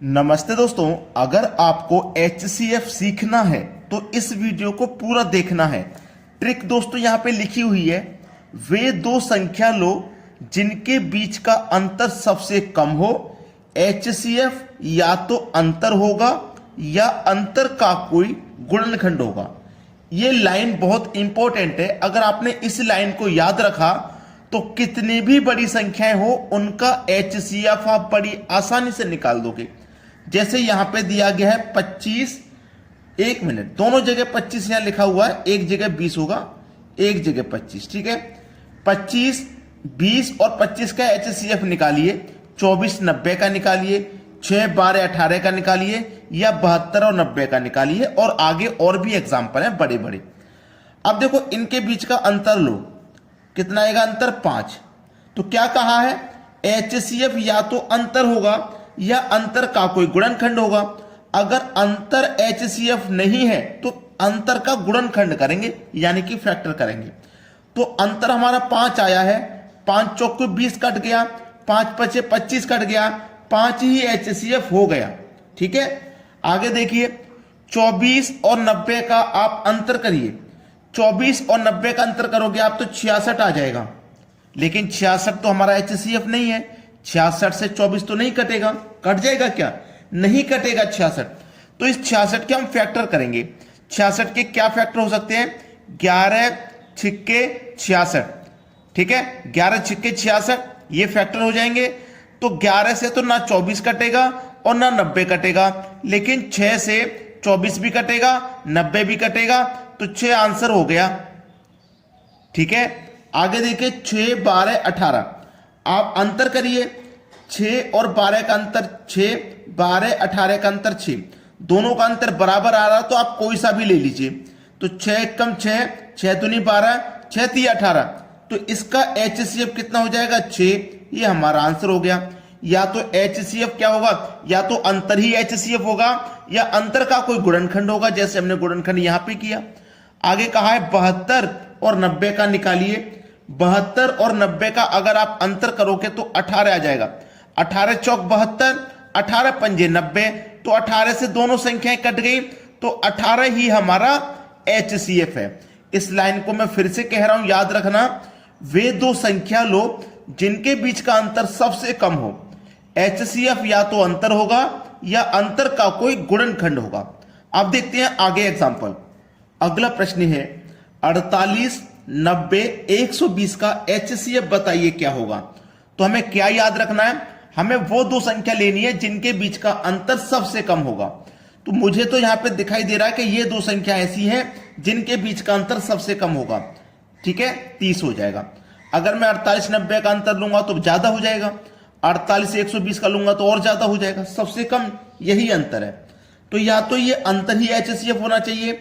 नमस्ते दोस्तों, अगर आपको HCF सीखना है तो इस वीडियो को पूरा देखना है। ट्रिक दोस्तों यहाँ पे लिखी हुई है, वे दो संख्या लो जिनके बीच का अंतर सबसे कम हो। HCF या तो अंतर होगा या अंतर का कोई गुणनखंड होगा। ये लाइन बहुत इंपॉर्टेंट है। अगर आपने इस लाइन को याद रखा तो कितनी भी बड़ी संख्याएं हो उनका HCF आप बड़ी आसानी से निकाल दोगे। जैसे यहां पे दिया गया है 25, एक मिनट, दोनों जगह 25 यहां लिखा हुआ है, एक जगह 20 होगा, एक जगह 25, ठीक है। 25, 20 और 25 का HCF निकालिए। 24 90 का निकालिए, 6 12 18 का निकालिए, या 72 और 90 का निकालिए, और आगे और भी एग्जाम्पल हैं बड़े बड़े। अब देखो इनके बीच का अंतर लो, कितना आएगा अंतर? 5। तो क्या कहा है, HCF या तो अंतर होगा या अंतर का कोई गुणनखंड होगा। अगर अंतर HCF नहीं है तो अंतर का गुणनखंड करेंगे, यानी कि फैक्टर करेंगे। तो अंतर हमारा 5 आया है, 5 चौक 20 कट गया, 5 पचे 25 कट गया, 5 ही HCF हो गया, ठीक है। आगे देखिए, 24 और 90 का आप अंतर करिए। 24 और 90 का अंतर करोगे आप तो 66 आ जाएगा, लेकिन 66 तो हमारा HCF नहीं है। 66 से 24 तो नहीं कटेगा, कट जाएगा क्या? नहीं कटेगा 66। तो इस 66 के हम फैक्टर करेंगे। 66 के क्या फैक्टर हो सकते हैं? 11 छिक्के 66, ठीक है। 11 छिक्के 66 ये फैक्टर हो जाएंगे। तो 11 से तो ना 24 कटेगा और ना 90 कटेगा, लेकिन 6 से 24 भी कटेगा, 90 भी कटेगा, तो 6 आंसर हो गया, ठीक है। आगे देखिए, 6 12 18, आप अंतर करिए। 6 और 12 का अंतर 6, 12 18 का अंतर 6, दोनों का अंतर बराबर आ रहा तो आप कोई सा भी ले लीजिए। तो 6 कम 6, 6 दूनी 12, 6 3 18, तो इसका HCF कितना हो जाएगा? 6। ये हमारा आंसर हो गया। या तो HCF क्या होगा, या तो अंतर ही HCF होगा या अंतर का कोई गुणनखंड होगा, जैसे हमने गुणनखंड यहां पे किया। आगे कहा है 72 और 90 का निकालिए। 72 और 90 का अगर आप अंतर करोगे तो 18 आ जाएगा। 18 चौक 72, 18 पंजे 90, तो 18 से दोनों संख्याएं कट गई, तो 18 ही हमारा HCF है। इस लाइन को मैं फिर से कह रहा हूं, याद रखना, वे दो संख्या लो जिनके बीच का अंतर सबसे कम हो। HCF या तो अंतर होगा या अंतर का कोई गुणनखंड होगा। अब देखते हैं आगे एग्जांपल। अगला प्रश्न है 48 90 120 का HCF बताइए क्या होगा। तो हमें क्या याद रखना है, हमें वो दो संख्या लेनी है जिनके बीच का अंतर सबसे कम होगा। तो मुझे तो यहां पे दिखाई दे रहा है कि ये दो संख्या ऐसी हैं जिनके बीच का अंतर सबसे कम होगा, ठीक है, 30 हो जाएगा। अगर मैं 48 90 का अंतर लूंगा तो ज्यादा हो जाएगा, 48 120 का लूंगा तो और ज्यादा हो जाएगा, सबसे कम यही अंतर है। तो या तो ये अंतर ही HCF होना चाहिए।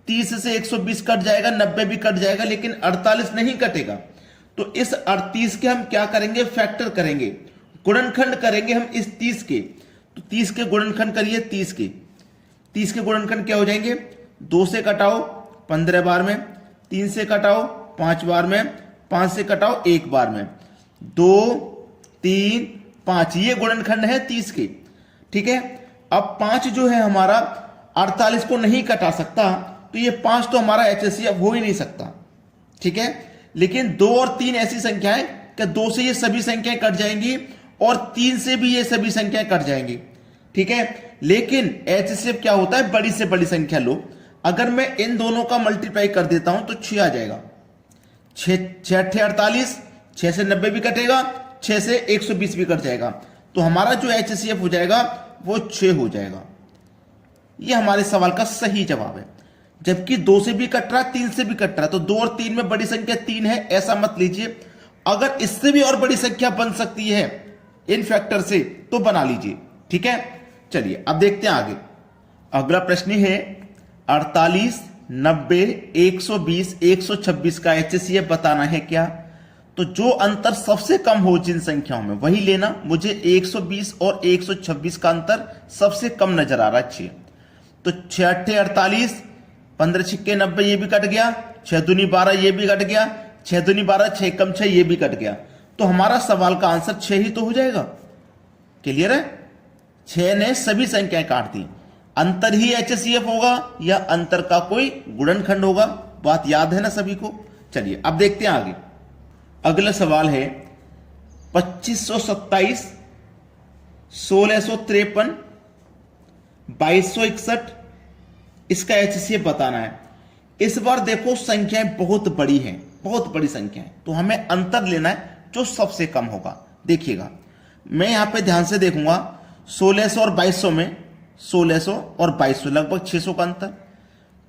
30 से 120 कट जाएगा, 90 भी कट जाएगा, लेकिन 48 नहीं कटेगा। तो इस 38 के हम क्या करेंगे? फैक्टर करेंगे, गुणनखंड करेंगे हम इस 30 के। तो 30 के गुणनखंड करिए। 30 के गुणनखंड क्या हो जाएंगे? 2 से कटाओ 15 बार में, 3 से कटाओ 5 बार में, 5 से कटाओ 1 बार में, 2 3 5, ये गुणनखंड है 30 के, ठीक है। अब 5 जो है हमारा 48 को नहीं कटा सकता, तो ये 5 तो हमारा HCF हो ही नहीं सकता, ठीक है। लेकिन 2 और 3 ऐसी संख्याएं कि 2 से ये सभी संख्याएं कट जाएंगी और 3 से भी ये सभी संख्याएं कट जाएंगी, ठीक है। लेकिन HCF क्या होता है? बड़ी से बड़ी संख्या लो। अगर मैं इन दोनों का मल्टीप्लाई कर देता हूं तो 6 आ जाएगा। 6 6 48, 6 से 90 भी कटेगा, 6 से 120 भी कट जाएगा, तो हमारा जो HCF हो जाएगा वो 6 हो जाएगा। ये हमारे सवाल का सही जवाब है। जबकि 2 से भी कट रहा है, 3 से भी कट रहा है, तो 2 और 3 में बड़ी संख्या 3 है, ऐसा मत लीजिए। अगर इससे भी और बड़ी संख्या बन सकती है इन फैक्टर से तो बना लीजिए, ठीक है। चलिए अब देखते हैं आगे। अगला प्रश्न है 48 90 120 126 का HCF बताना है क्या। तो जो अंतर सबसे कम हो जिन संख्याओं में वही लेना। मुझे 120 और 126 का अंतर सबसे कम नजर आ रहा है 6। तो 6 8 48, 15 छिक्के 90, ये भी कट गया, 6 दूनी 12, ये भी कट गया, 6 दूनी 12, 6 कम 6, ये भी कट गया। तो हमारा सवाल का आंसर 6 ही तो हो जाएगा। क्लियर है? 6 ने सभी संख्याएं काट दी। अंतर ही HCF होगा या अंतर का कोई गुणनखंड होगा? बात याद है ना सभी को? चलिए अब देखते हैं आगे। अगला सवाल है 2527, 1653, 2261, इसका HCF बताना है। इस बार देखो संख्याएं बहुत बड़ी हैं, बहुत बड़ी संख्याएं, तो हमें अंतर लेना है जो सबसे कम होगा। देखिएगा मैं यहां पे ध्यान से देखूंगा 1600 और 2200 में 1600 और 2200 लगभग 600 का अंतर,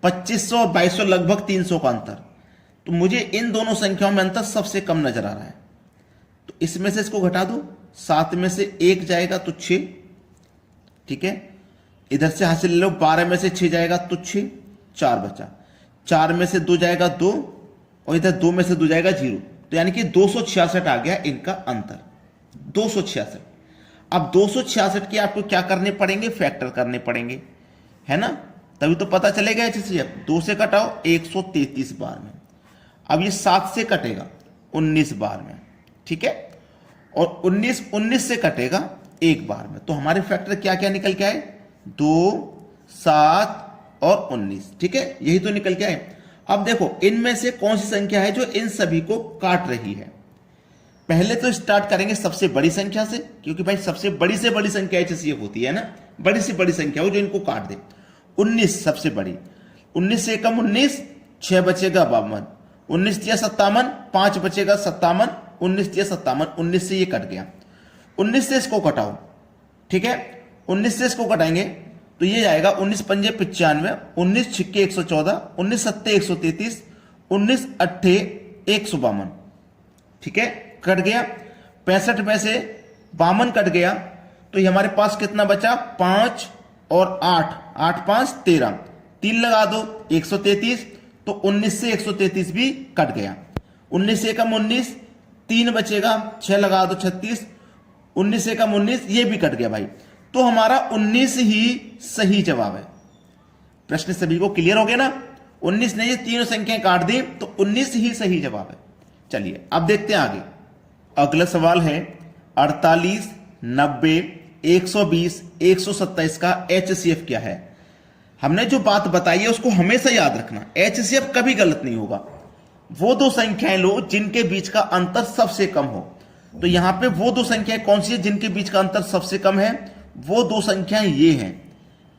2500 और 2200 लगभग 300 का अंतर। तो मुझे इन दोनों संख्याओं में अंतर सबसे कम नजर आ रहा है, तो इसमें से इसको घटा दो, 7 में से 1 जाएगा तो 6, ठीक है। इधर से हासिल ले लो, 12 में से 6 जाएगा तो 6, 4 बचा, 4 में से 2 जाएगा 2 और इधर 2 में से 2 जाएगा 0, तो यानी कि 266 आ गया इनका अंतर, 266। अब 266 के आपको क्या करने पड़ेंगे? फैक्टर करने पड़ेंगे, है ना, तभी तो पता चलेगा HCF। 2 से कटाओ 133 बार में, अब ये 7 से कटेगा 19 बार में, ठीक है, और 19 से कटेगा 1 बार में। तो हमारे फैक्टर क्या क्या निकल के आए? 2, 7 और 19, ठीक है, यही तो निकल के आए। अब देखो इनमें से कौन सी संख्या है जो इन सभी को काट रही है। पहले तो स्टार्ट करेंगे सबसे बड़ी संख्या से, क्योंकि भाई सबसे बड़ी से बड़ी संख्या HCF होती है ना, बड़ी से बड़ी संख्या हो जो इनको काट दे। 19 सबसे बड़ी, 19 से कम 19, 6 बचेगा 52, 19 तिया 57, 5 बचेगा 57, 19 तिया 57, 19 से ये कट गया, 19 से इसको कटाओ, ठीक है, 19 से इसको कटाएंगे तो ये जाएगा 19 पंजे 95, 19 छिक्के 114, 19 सत्ते 133, 19 अट्ठे 152, ठीक है, कट गया। 65 में से 52 कट गया, तो ये हमारे पास कितना बचा? 5 और 8, 8 5 13, 3 लगा दो 133, तो 19 से 133 भी कट गया। 19 से कम 19, 3 बचेगा, 6 लगा दो 36, 19 से कम 19, ये भी कट गया भाई। तो हमारा 19 ही सही जवाब है। प्रश्न सभी को क्लियर हो गया ना? 19 ने ये तीनों संख्याएं काट दी, तो 19 ही सही जवाब है। चलिए अब देखते हैं आगे। अगला सवाल है 48, 90, 120, 127 का HCF क्या है? हमने जो बात बताई है उसको हमेशा याद रखना, HCF कभी गलत नहीं होगा। वो दो संख्याएं लो जिनके बीच का अंतर सबसे कम हो। तो यहां पे वो दो संख्याएं कौन सी है जिनके बीच का अंतर सबसे कम है? वो दो संख्याएं ये हैं,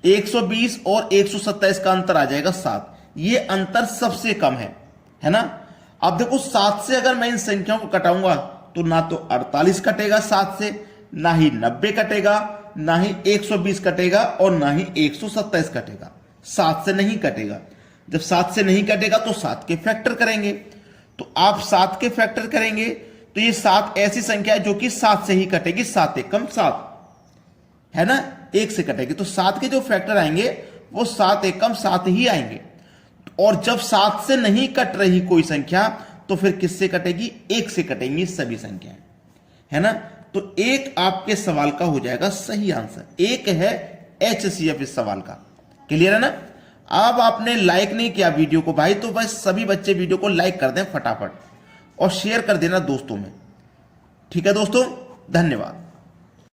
120 और 127 का अंतर आ जाएगा 7, ये अंतर सबसे कम है ना। अब देखो 7 से अगर मैं इन संख्याओं को कटाऊंगा तो ना तो 48 कटेगा 7 से, ना ही 90 कटेगा, ना ही 120 कटेगा और ना ही 127 कटेगा। 7 से नहीं कटेगा। जब 7 से नहीं कटेगा तो 7 के फैक्टर करेंगे। तो आप 7 के फैक्टर करेंगे तो ये 7 ऐसी संख्या है जो कि 7 से ही कटेगी, 7 एकम 7 है ना, 1 से कटेगी। तो 7 के जो फैक्टर आएंगे वो 7 एकम 7 ही आएंगे। और जब 7 से नहीं कट रही कोई संख्या तो फिर किससे कटेगी? 1 से कटेंगी सभी संख्याएं, है ना। तो 1 आपके सवाल का हो जाएगा सही आंसर, 1 है HCF इस सवाल का। क्लियर है ना? अब आपने लाइक नहीं किया वीडियो को भाई, तो बस सभी बच्चे वीडियो को लाइक कर दें फटाफट और शेयर कर देना दोस्तों में। ठीक है दोस्तों, धन्यवाद।